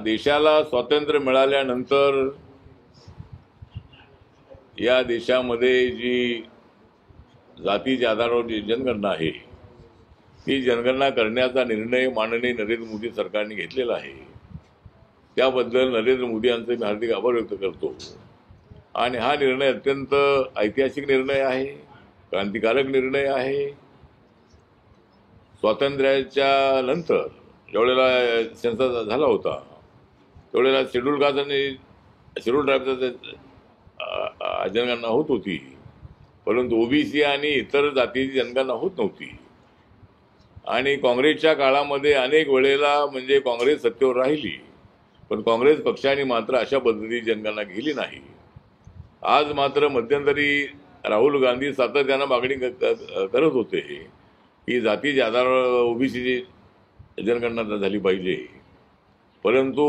देशाला स्वातंत्र्य मिळाल्यानंतर या देशामध्ये जी जातीच्या आधारावर जी जनगणना आहे ती जनगणना करण्याचा निर्णय माननीय नरेंद्र मोदी सरकारने घेतलेला आहे। त्याबद्दल नरेंद्र मोदी यांचे मी हार्दिक आभार व्यक्त करतो। आणि हा निर्णय अत्यंत ऐतिहासिक निर्णय आहे, क्रांतिकारक निर्णय आहे। स्वातंत्र्याच्या नंतर ज्यावेळेला सेन्सस झाला होता त्यावेळेला शेड्यूल कास्ट आणि शेड्यूल ट्राईबचा जनगणना होत होती, परंतु ओबीसी आणि इतर जातीची जनगणना होत नव्हती। आणि काँग्रेसच्या काळामध्ये अनेक वेळेला म्हणजे काँग्रेस सत्तेवर राहिली, पण काँग्रेस पक्षाने मात्र अशा पद्धतीची जनगणना केली नाही। आज मात्र मध्यंतरी राहुल गांधी सातत्याने मागणी करत होते की जातीच्या आधारावर ओबीसीची जनगणना झाली पाहिजे। परंतु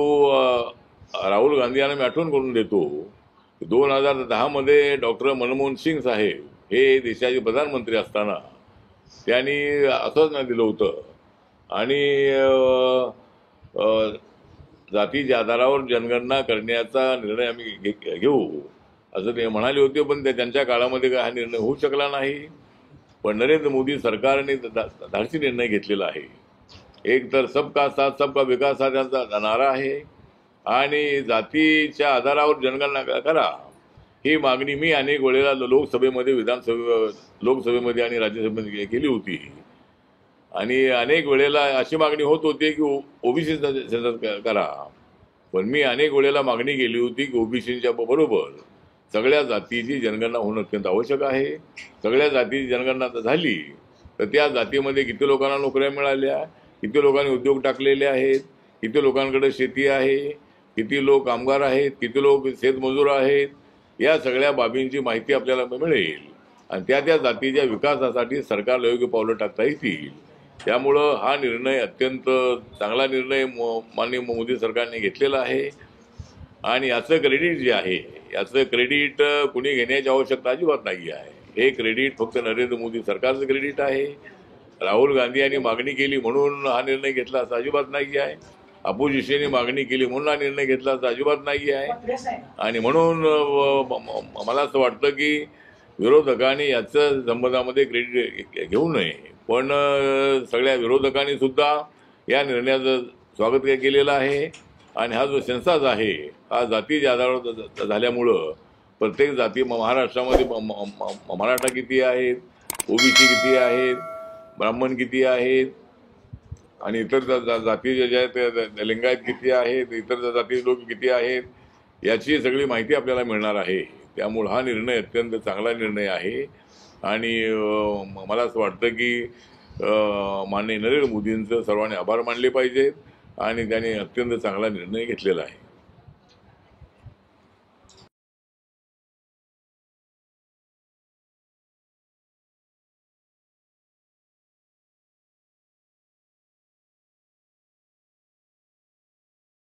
राहुल गांधी यांना मी आठवण करून देतो 2010 मध्ये डॉक्टर मनमोहन सिंग साहेब हे देशाचे प्रधानमंत्री असताना त्यांनी आश्वासन दिलं होतं आणि जातीच्या आधारावर जनगणना करण्याचा निर्णय आम्ही घेऊ असं ते म्हणाले होते, पण त्यांच्या काळामध्ये हा निर्णय होऊ शकला नाही। पण नरेंद्र मोदी सरकारने धाडसी निर्णय घेतलेला आहे। एक तर सबका साथ सबका विकास हा त्यांचा नारा आहे आणि जातीच्या आधारावर जनगणना करा ही मागणी मी अनेक वेळेला लोकसभेमध्ये लोकसभेमध्ये आणि राज्यसभेमध्ये केली होती। आणि अनेक वेळेला अशी मागणी होत होती की ओबीसी सेन्सस करा, पण मी अनेक वेळेला मागणी केली होती की ओबीसीच्या बरोबर सगळ्या जातीची जनगणना होणं अत्यंत आवश्यक आहे। सगळ्या जातीची जनगणना झाली तर त्या जातीमध्ये किती लोकांना नोकऱ्या मिळाल्या, किती लोकांनी उद्योग टाकलेले आहेत, किती लोकांकडे शेती आहे, किती लोक कामगार आहेत, किती लोक शेतमजूर आहेत, या सगळ्या बाबींची माहिती आपल्याला मिळेल आणि त्या जातीच्या विकासासाठी सरकारला योग्य पावलं टाकता येतील। त्यामुळं हा निर्णय अत्यंत चांगला निर्णय माननीय मोदी सरकारने घेतलेला आहे। आणि याचं क्रेडिट जे आहे याचं क्रेडिट कुणी घेण्याची आवश्यकता अजिबात नाही आहे। हे क्रेडिट फक्त नरेंद्र मोदी सरकारचं क्रेडिट आहे। राहुल गांधी यांनी मागणी केली म्हणून हा निर्णय घेतला असं अजिबात नाही आहे। अपोजिशनने मागणी केली म्हणून हा निर्णय घेतला असं अजिबात नाही आहे। आणि म्हणून मला असं वाटतं की विरोधकांनी याचं संबंधामध्ये क्रेडिट घेऊ नये, पण सगळ्या विरोधकांनी सुद्धा या निर्णयाचं स्वागत केलेलं आहे। आणि हा जो सेन्सस आहे हा जातीच्या आधारावर झाल्यामुळं प्रत्येक जाती महाराष्ट्रामध्ये मराठा किती आहेत, ओबीसी किती आहेत, ब्राह्मण किती आहेत आणि इतर जाती ज्या आहेत लिंगायत किती आहेत, इतर जाती लोक किती आहेत याची सगळी माहिती आपल्याला मिळणार आहे। त्यामुळे हा निर्णय अत्यंत चांगला निर्णय आहे। आणि मला असं वाटतं की माननीय नरेंद्र मोदींचं सर्वांनी आभार मानले पाहिजेत आणि त्यांनी अत्यंत चांगला निर्णय घेतलेला आहे।